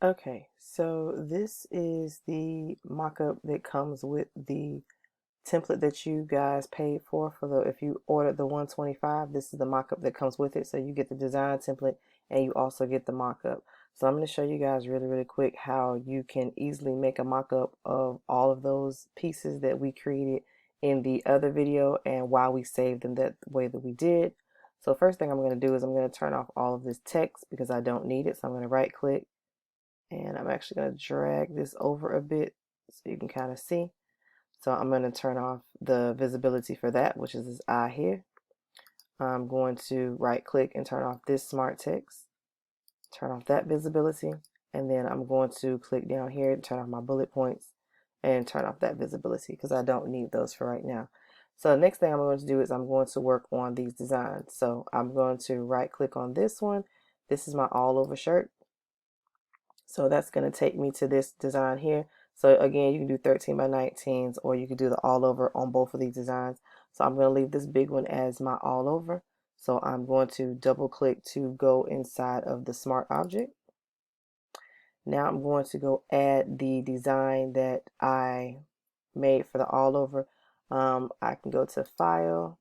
Okay, so this is the mockup that comes with the template that you guys paid for the if you ordered the 125. This is the mockup that comes with it. So you get the design template and you also get the mockup. So I'm going to show you guys really quick how you can easily make a mockup of all of those pieces that we created in the other video and why we saved them that way that we did. So first thing I'm going to do is I'm going to turn off all of this text because I don't need it. So I'm going to right click and I'm actually going to drag this over a bit so you can kind of see. So I'm going to turn off the visibility for that, which is this eye here. I'm going to right click and turn off this smart text, turn off that visibility, and then I'm going to click down here and turn off my bullet points and turn off that visibility because I don't need those for right now. So the next thing I'm going to do is I'm going to work on these designs. So I'm going to right click on this one. This is my all over shirt. So that's going to take me to this design here. So again, you can do 13 by 19s or you can do the all over on both of these designs. So I'm going to leave this big one as my all over. So I'm going to double click to go inside of the smart object. Now I'm going to go add the design that I made for the all over. I can go to file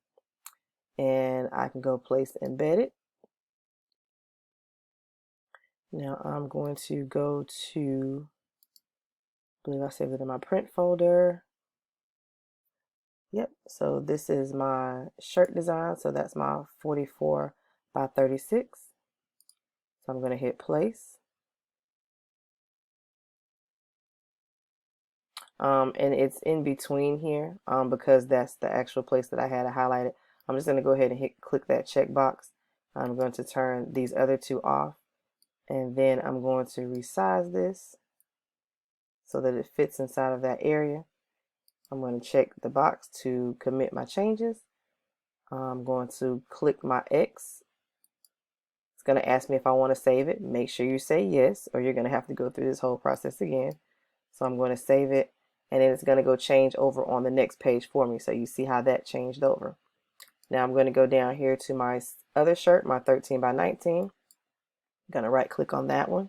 and I can go place embedded. Now I'm going to go to, I believe I saved it in my print folder. Yep, so this is my shirt design. So that's my 44 by 36. So I'm going to hit place. And it's in between here because that's the actual place that I had to highlight it. I'm just going to go ahead and click that check box. I'm going to turn these other two off. And then I'm going to resize this so that it fits inside of that area. I'm going to check the box to commit my changes. I'm going to click my X. It's going to ask me if I want to save it. Make sure you say yes, or you're going to have to go through this whole process again. So I'm going to save it, and then it's going to go change over on the next page for me. So you see how that changed over. Now I'm going to go down here to my other shirt, my 13 by 19. I'm going to right click on that one.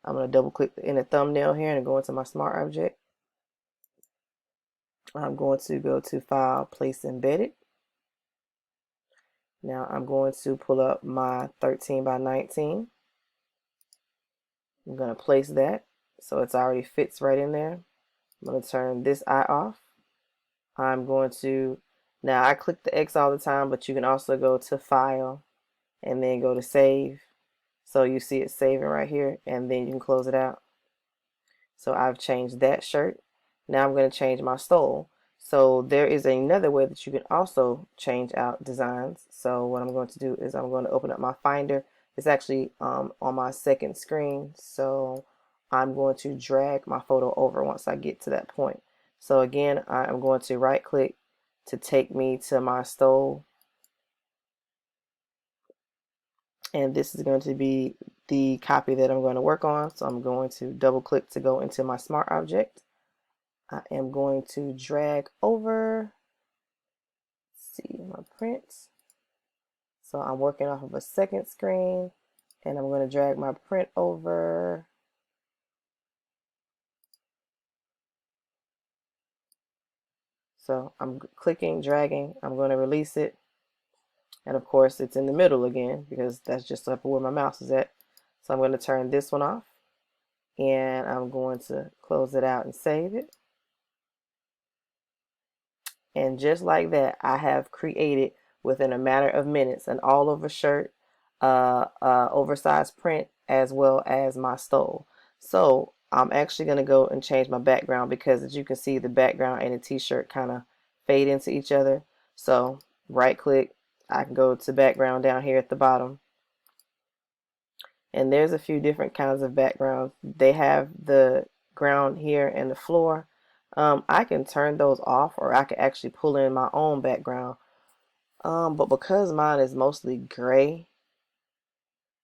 I'm going to double click in the thumbnail here and go into my smart object. I'm going to go to file, place embedded. Now I'm going to pull up my 13 by 19. I'm going to place that so it's already fits right in there. I'm going to turn this eye off. I'm going to, now I click the X all the time, but you can also go to file and then go to save. So you see it saving right here, and then you can close it out. So I've changed that shirt. Now I'm going to change my stole. So there is another way that you can also change out designs. So what I'm going to do is I'm going to open up my Finder. It's actually on my second screen. So I'm going to drag my photo over once I get to that point. So again, I'm going to right click to take me to my stole. And this is going to be the copy that I'm going to work on. So I'm going to double click to go into my smart object. I am going to drag over, see my print. So I'm working off of a second screen and I'm going to drag my print over. So I'm clicking, dragging, I'm going to release it. And of course it's in the middle again because that's just up where my mouse is at. So I'm going to turn this one off and I'm going to close it out and save it. And just like that, I have created within a matter of minutes an all over shirt, oversized print, as well as my stole. So I'm actually going to go and change my background because as you can see, the background and the t-shirt kind of fade into each other. So right click, I can go to background down here at the bottom. And there's a few different kinds of backgrounds. They have the ground here and the floor. I can turn those off or I can actually pull in my own background. But because mine is mostly gray,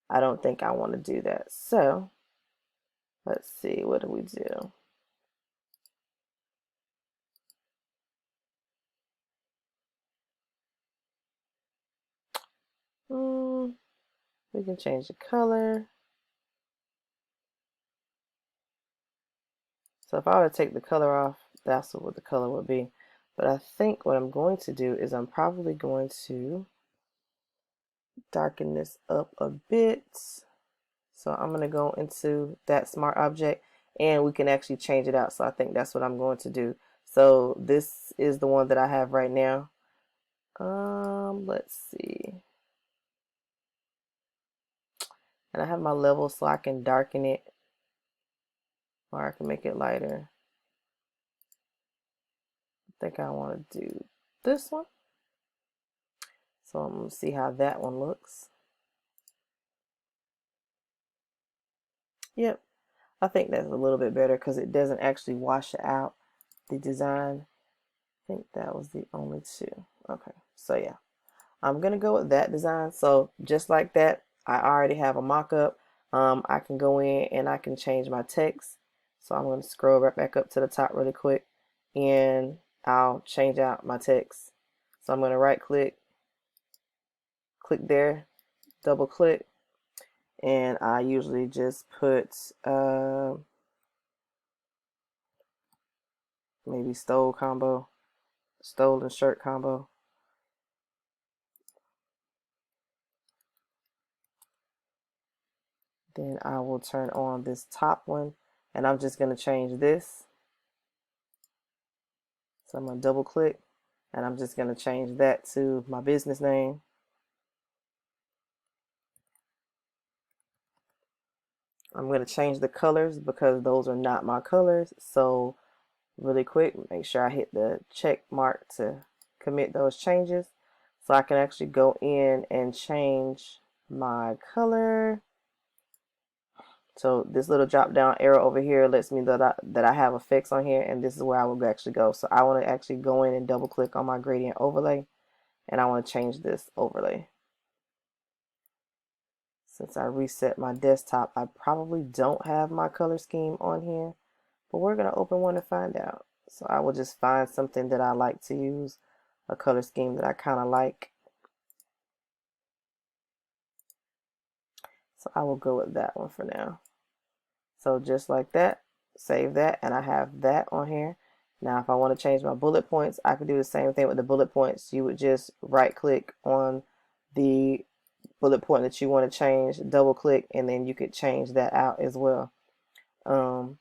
I don't think I want to do that. So let's see, what do we do? We can change the color. So if I were to take the color off, that's what the color would be. But I think what I'm going to do is I'm probably going to darken this up a bit. So I'm going to go into that smart object and we can actually change it out. So I think that's what I'm going to do. So this is the one that I have right now. Let's see. And I have my level so I can darken it or I can make it lighter. I think I want to do this one. So I'm going to see how that one looks. Yep, I think that's a little bit better because it doesn't actually wash out the design. I think that was the only two. Okay, so yeah, I'm going to go with that design. So just like that, I already have a mock-up. I can go in and I can change my text. So I'm going to scroll right back up to the top really quick and I'll change out my text. So I'm going to right click, click there, double click, and I usually just put maybe stole and shirt combo. Then I will turn on this top one and I'm just going to change this. So I'm going to double click and I'm just going to change that to my business name. I'm going to change the colors because those are not my colors. So really quick, make sure I hit the check mark to commit those changes. So I can actually go in and change my color. So this little drop down arrow over here lets me that I have effects on here, and this is where I will actually go. So I want to actually go in and double click on my gradient overlay, and I want to change this overlay. Since I reset my desktop, I probably don't have my color scheme on here, but we're going to open one to find out. So I will just find something that I like to use, a color scheme that I kind of like. So I will go with that one for now. So just like that, save that, and I have that on here. Now if I want to change my bullet points, I can do the same thing with the bullet points. You would just right click on the bullet point that you want to change, double click, and then you could change that out as well. So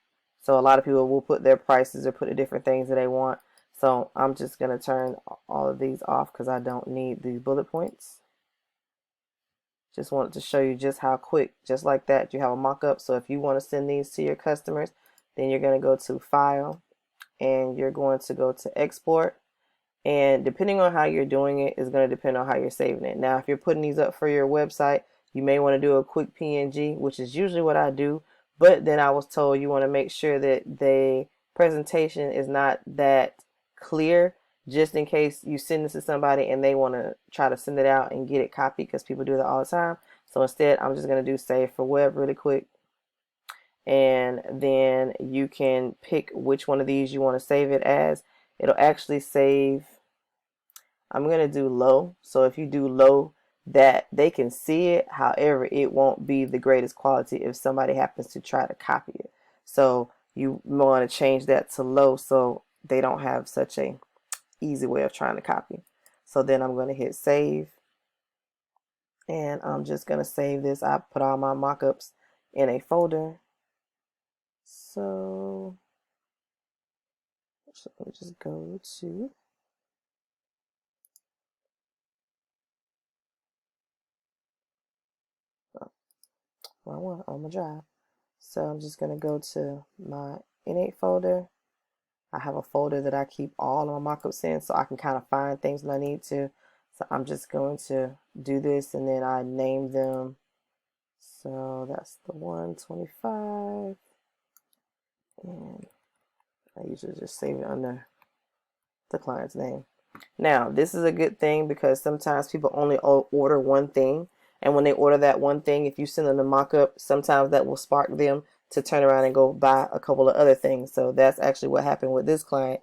a lot of people will put their prices or put the different things that they want. So I'm just going to turn all of these off because I don't need the bullet points. Just wanted to show you just how quick, just like that, you have a mock-up. So if you want to send these to your customers, then you're going to go to File and you're going to go to Export. And depending on how you're doing it is going to depend on how you're saving it. Now, if you're putting these up for your website, you may want to do a quick PNG, which is usually what I do. But then I was told you want to make sure that the presentation is not that clear, just in case you send this to somebody and they want to try to send it out and get it copied, because people do that all the time. So instead, I'm just going to do save for web really quick. And then you can pick which one of these you want to save it as. It'll actually save, I'm going to do low. So if you do low, that they can see it. However, it won't be the greatest quality if somebody happens to try to copy it. So you want to change that to low so they don't have such a easy way of trying to copy. So then I'm going to hit save. And I'm just going to save this. I put all my mockups in a folder. So let me just go to one on my drive. So I'm just going to go to my N8 folder. I have a folder that I keep all of my mockups in so I can kind of find things that I need to. So I'm just going to do this and then I name them. So that's the 125. And I usually just save it under the client's name. Now, this is a good thing because sometimes people only order one thing. And when they order that one thing, if you send them the mock-up, sometimes that will spark them to turn around and go buy a couple of other things. So that's actually what happened with this client.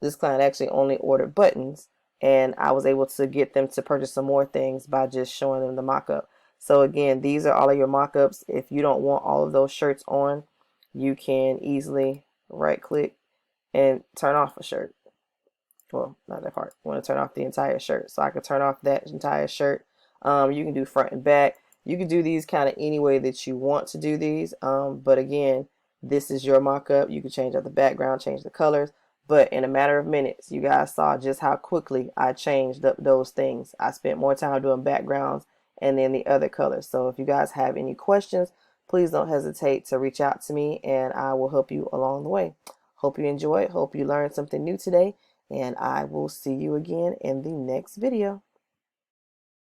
This client actually only ordered buttons, and I was able to get them to purchase some more things by just showing them the mock-up. So again, these are all of your mock-ups. If you don't want all of those shirts on, you can easily right click, and turn off a shirt. Well, not that part. I want to turn off the entire shirt. So I can turn off that entire shirt. You can do front and back. You can do these kind of any way that you want to do these. But again, this is your mock-up. You can change up the background, change the colors. But in a matter of minutes, you guys saw just how quickly I changed up those things. I spent more time doing backgrounds and then the other colors. So if you guys have any questions, please don't hesitate to reach out to me and I will help you along the way. Hope you enjoyed. Hope you learned something new today. And I will see you again in the next video.